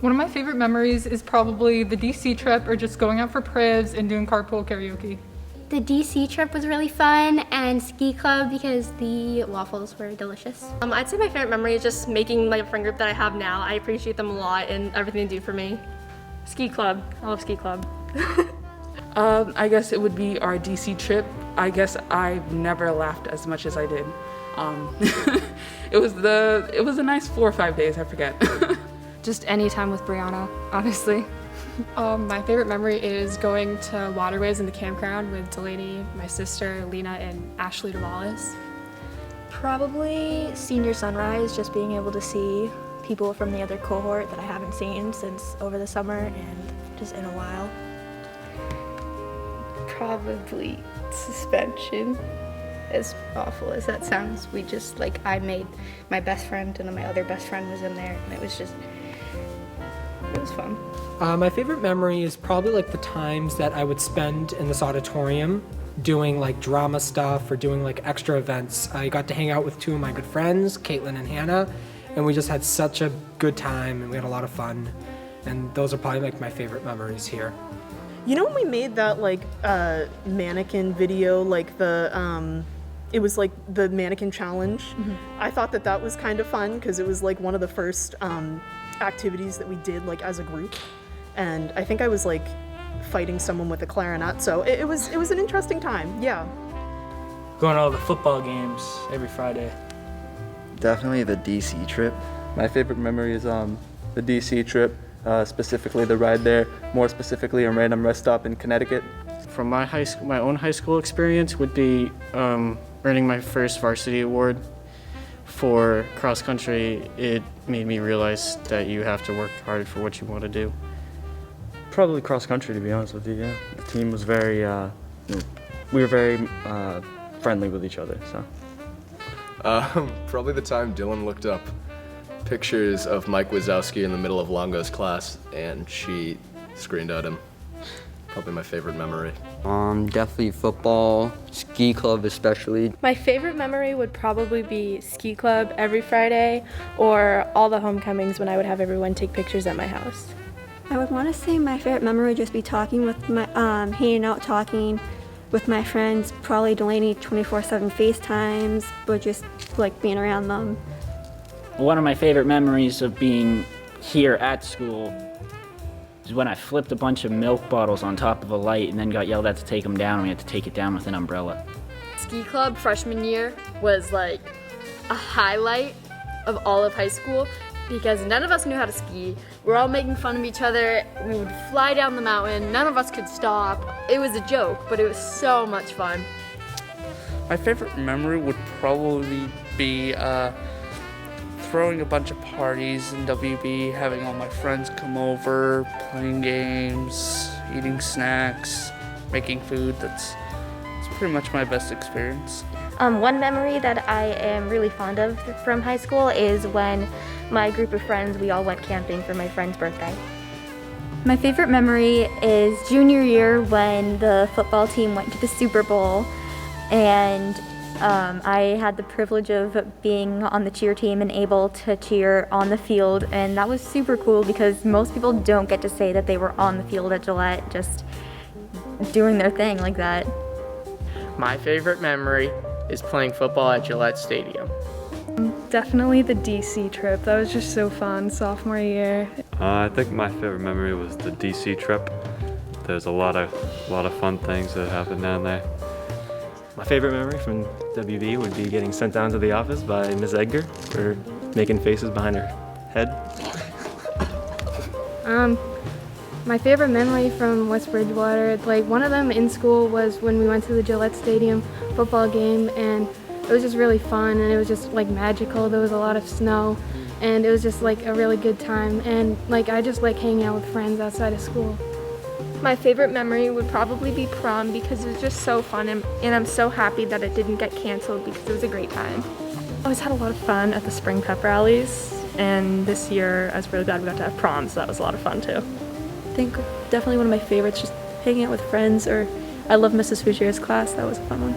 One of my favorite memories is probably the DC trip or just going out for privs and doing carpool karaoke. The DC trip was really fun, and ski club because the waffles were delicious. I'd say my favorite memory is just making my friend group that I have now. I appreciate them a lot and everything they do for me. Ski club. I love ski club. I guess it would be our DC trip. I guess I've never laughed as much as I did. It was a nice 4 or 5 days, I forget. Just any time with Brianna, honestly. My favorite memory is going to Waterways in the campground with Delaney, my sister, Lena, and Ashley DeWallace. Probably senior sunrise, just being able to see people from the other cohort that I haven't seen since over the summer and just in a while. Probably suspension. As awful as that sounds, I made my best friend and then my other best friend was in there, and it was fun. My favorite memory is probably like the times that I would spend in this auditorium doing like drama stuff or doing like extra events. I got to hang out with 2 of my good friends, Caitlin and Hannah, and we just had such a good time and we had a lot of fun. And those are probably like my favorite memories here. You know when we made that like mannequin video, like it was like the mannequin challenge? Mm-hmm. I thought that was kind of fun because it was like one of the first activities that we did like as a group. And I think I was like fighting someone with a clarinet, so it was an interesting time, yeah. Going to all the football games every Friday. Definitely the DC trip. My favorite memory is the DC trip, specifically the ride there, more specifically a random rest stop in Connecticut. From my own high school experience would be earning my first varsity award for cross country. It made me realize that you have to work hard for what you want to do. Probably cross country, to be honest with you, yeah. The team was we were very friendly with each other, so. Probably the time Dylan looked up pictures of Mike Wazowski in the middle of Longo's class and she screamed at him. Probably my favorite memory. Definitely football, ski club especially. My favorite memory would probably be ski club every Friday or all the homecomings when I would have everyone take pictures at my house. I would want to say my favorite memory would just be talking with my, hanging out, talking with my friends, probably Delaney 24/7 FaceTimes, but just like being around them. One of my favorite memories of being here at school is when I flipped a bunch of milk bottles on top of a light and then got yelled at to take them down, and we had to take it down with an umbrella. Ski club freshman year was like a highlight of all of high school because none of us knew how to ski. We were all making fun of each other. We would fly down the mountain. None of us could stop. It was a joke, but it was so much fun. My favorite memory would probably be throwing a bunch of parties in WB, having all my friends come over, playing games, eating snacks, making food. It's pretty much my best experience. One memory that I am really fond of from high school is when my group of friends, we all went camping for my friend's birthday. My favorite memory is junior year when the football team went to the Super Bowl, and I had the privilege of being on the cheer team and able to cheer on the field, and that was super cool because most people don't get to say that they were on the field at Gillette just doing their thing like that. My favorite memory is playing football at Gillette Stadium. Definitely the DC trip. That was just so fun, sophomore year. I think my favorite memory was the DC trip. There's a lot of fun things that happened down there. My favorite memory from WB would be getting sent down to the office by Ms. Edgar for making faces behind her head. My favorite memory from West Bridgewater, like one of them in school was when we went to the Gillette Stadium football game, and it was just really fun and it was just like magical. There was a lot of snow and it was just like a really good time, and like I just like hanging out with friends outside of school. My favorite memory would probably be prom because it was just so fun, and I'm so happy that it didn't get canceled because it was a great time. I always had a lot of fun at the spring pep rallies, and this year I was really glad we got to have prom, so that was a lot of fun too. I think definitely one of my favorites, just hanging out with friends, or I love Mrs. Fougier's class, that was a fun one.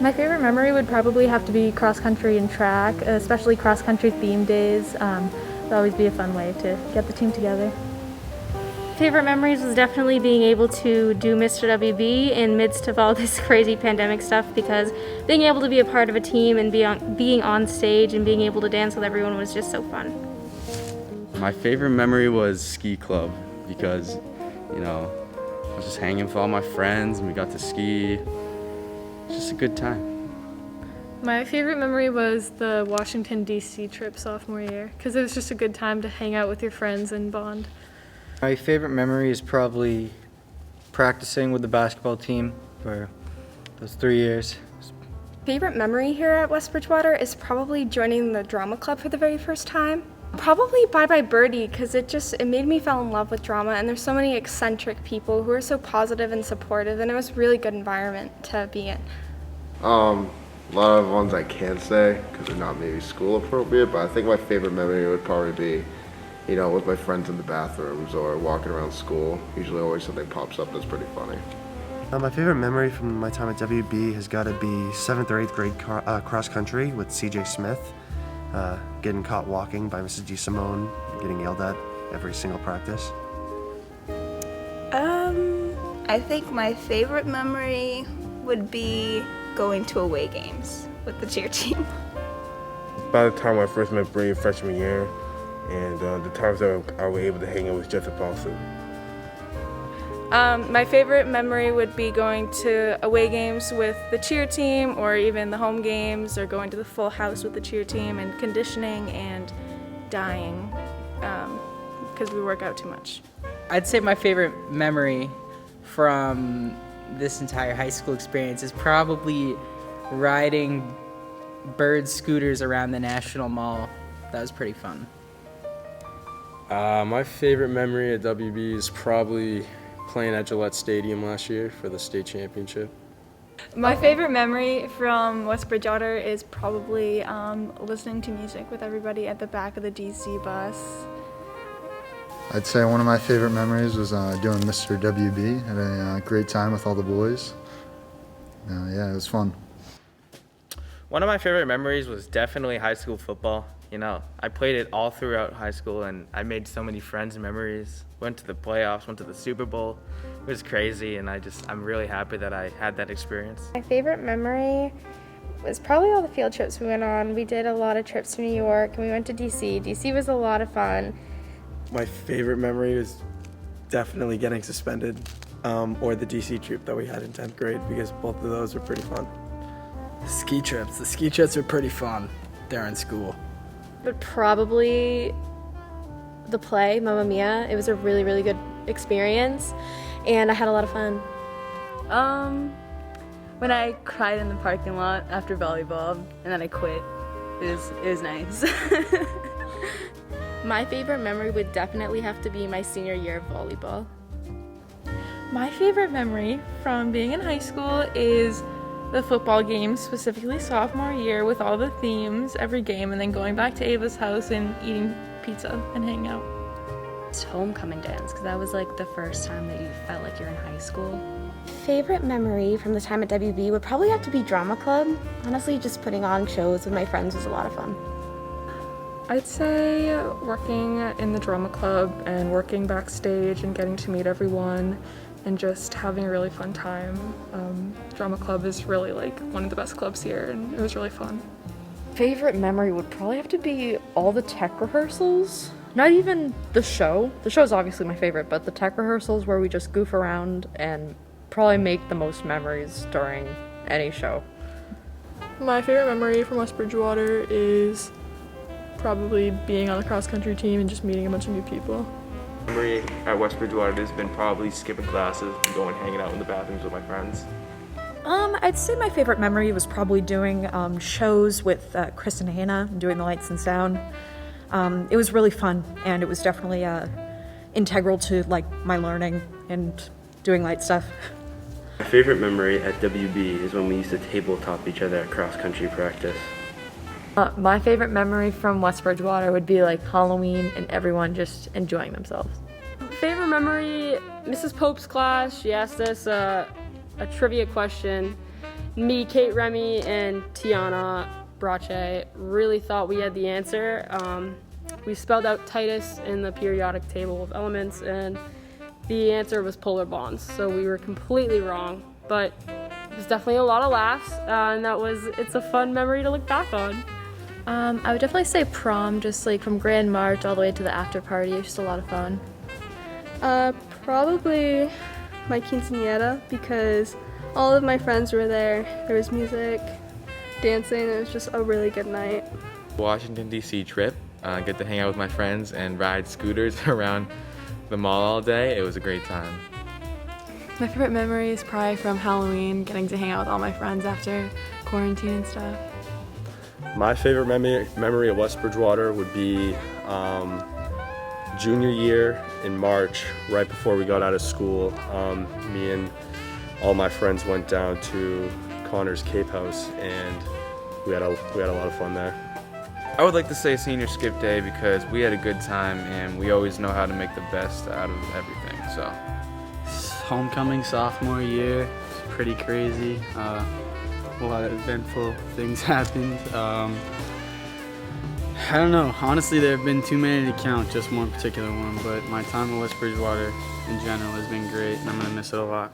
My favorite memory would probably have to be cross country and track, especially cross country theme days. It'll always be a fun way to get the team together. Favorite memories was definitely being able to do Mr. WB in midst of all this crazy pandemic stuff, because being able to be a part of a team and being on stage and being able to dance with everyone was just so fun. My favorite memory was ski club because, you know, I was just hanging with all my friends and we got to ski. It's just a good time. My favorite memory was the Washington, D.C. trip sophomore year, because it was just a good time to hang out with your friends and bond. My favorite memory is probably practicing with the basketball team for those 3 years. Favorite memory here at West Bridgewater is probably joining the drama club for the very first time. Probably Bye Bye Birdie, because it made me fall in love with drama, and there's so many eccentric people who are so positive and supportive, and it was a really good environment to be in. A lot of ones I can't say because they're not maybe school appropriate, but I think my favorite memory would probably be, you know, with my friends in the bathrooms or walking around school. Usually always something pops up that's pretty funny. My favorite memory from my time at WB has got to be 7th or 8th grade cross country with CJ Smith, getting caught walking by Mrs. G. Simone, getting yelled at every single practice. I think my favorite memory would be going to away games with the cheer team. By the time I first met Bree freshman year, and the times that I was able to hang out was just a awesome. My favorite memory would be going to away games with the cheer team, or even the home games, or going to the full house with the cheer team and conditioning and dying because we work out too much. I'd say my favorite memory from this entire high school experience is probably riding bird scooters around the National Mall. That was pretty fun. My favorite memory at WB is probably playing at Gillette Stadium last year for the state championship. My favorite memory from West Bridgewater is probably listening to music with everybody at the back of the DC bus. I'd say one of my favorite memories was doing Mr. WB. Had a great time with all the boys. Yeah, it was fun. One of my favorite memories was definitely high school football. You know, I played it all throughout high school, and I made so many friends and memories. Went to the playoffs, went to the Super Bowl. It was crazy, and I'm really happy that I had that experience. My favorite memory was probably all the field trips we went on. We did a lot of trips to New York, and we went to DC. DC was a lot of fun. My favorite memory was definitely getting suspended, or the DC trip that we had in 10th grade, because both of those were pretty fun. Ski trips. The ski trips were pretty fun during school. But probably the play, Mamma Mia. It was a really, really good experience, and I had a lot of fun. When I cried in the parking lot after volleyball, and then I quit. It was nice. My favorite memory would definitely have to be my senior year of volleyball. My favorite memory from being in high school is the football games, specifically sophomore year, with all the themes every game, and then going back to Ava's house and eating pizza and hanging out. It's homecoming dance, because that was like the first time that you felt like you're in high school. Favorite memory from the time at WB would probably have to be drama club. Honestly, just putting on shows with my friends was a lot of fun. I'd say working in the drama club and working backstage and getting to meet everyone and just having a really fun time. Drama club is really like one of the best clubs here, and it was really fun. Favorite memory would probably have to be all the tech rehearsals. Not even the show. The show is obviously my favorite, but the tech rehearsals where we just goof around and probably make the most memories during any show. My favorite memory from West Bridgewater is probably being on the cross-country team and just meeting a bunch of new people. Memory at West Bridgewater has been probably skipping classes and going hanging out in the bathrooms with my friends. I'd say my favorite memory was probably doing shows with Chris and Hannah, doing the lights and sound. It was really fun, and it was definitely integral to like my learning and doing light stuff. My favorite memory at WB is when we used to tabletop each other at cross-country practice. My favorite memory from West Bridgewater would be like Halloween and everyone just enjoying themselves. Favorite memory, Mrs. Pope's class, she asked us a trivia question. Me, Kate Remy, and Tiana Brache really thought we had the answer. We spelled out Titus in the periodic table of elements, and the answer was polar bonds. So we were completely wrong, but it was definitely a lot of laughs, and it's a fun memory to look back on. I would definitely say prom, just like from Grand March all the way to the after party. It was just a lot of fun. Probably my quinceañera, because all of my friends were there. There was music, dancing, and it was just a really good night. Washington, D.C. trip. Get to hang out with my friends and ride scooters around the mall all day. It was a great time. My favorite memory is probably from Halloween, getting to hang out with all my friends after quarantine and stuff. My favorite memory of West Bridgewater would be junior year in March, right before we got out of school. Me and all my friends went down to Connor's Cape House, and we had a lot of fun there. I would like to say senior skip day because we had a good time and we always know how to make the best out of everything. So, Homecoming sophomore year, it's pretty crazy. A lot of eventful things happened. I don't know. Honestly, there have been too many to count, just one particular one. But my time at West Bridgewater in general has been great, and I'm gonna miss it a lot.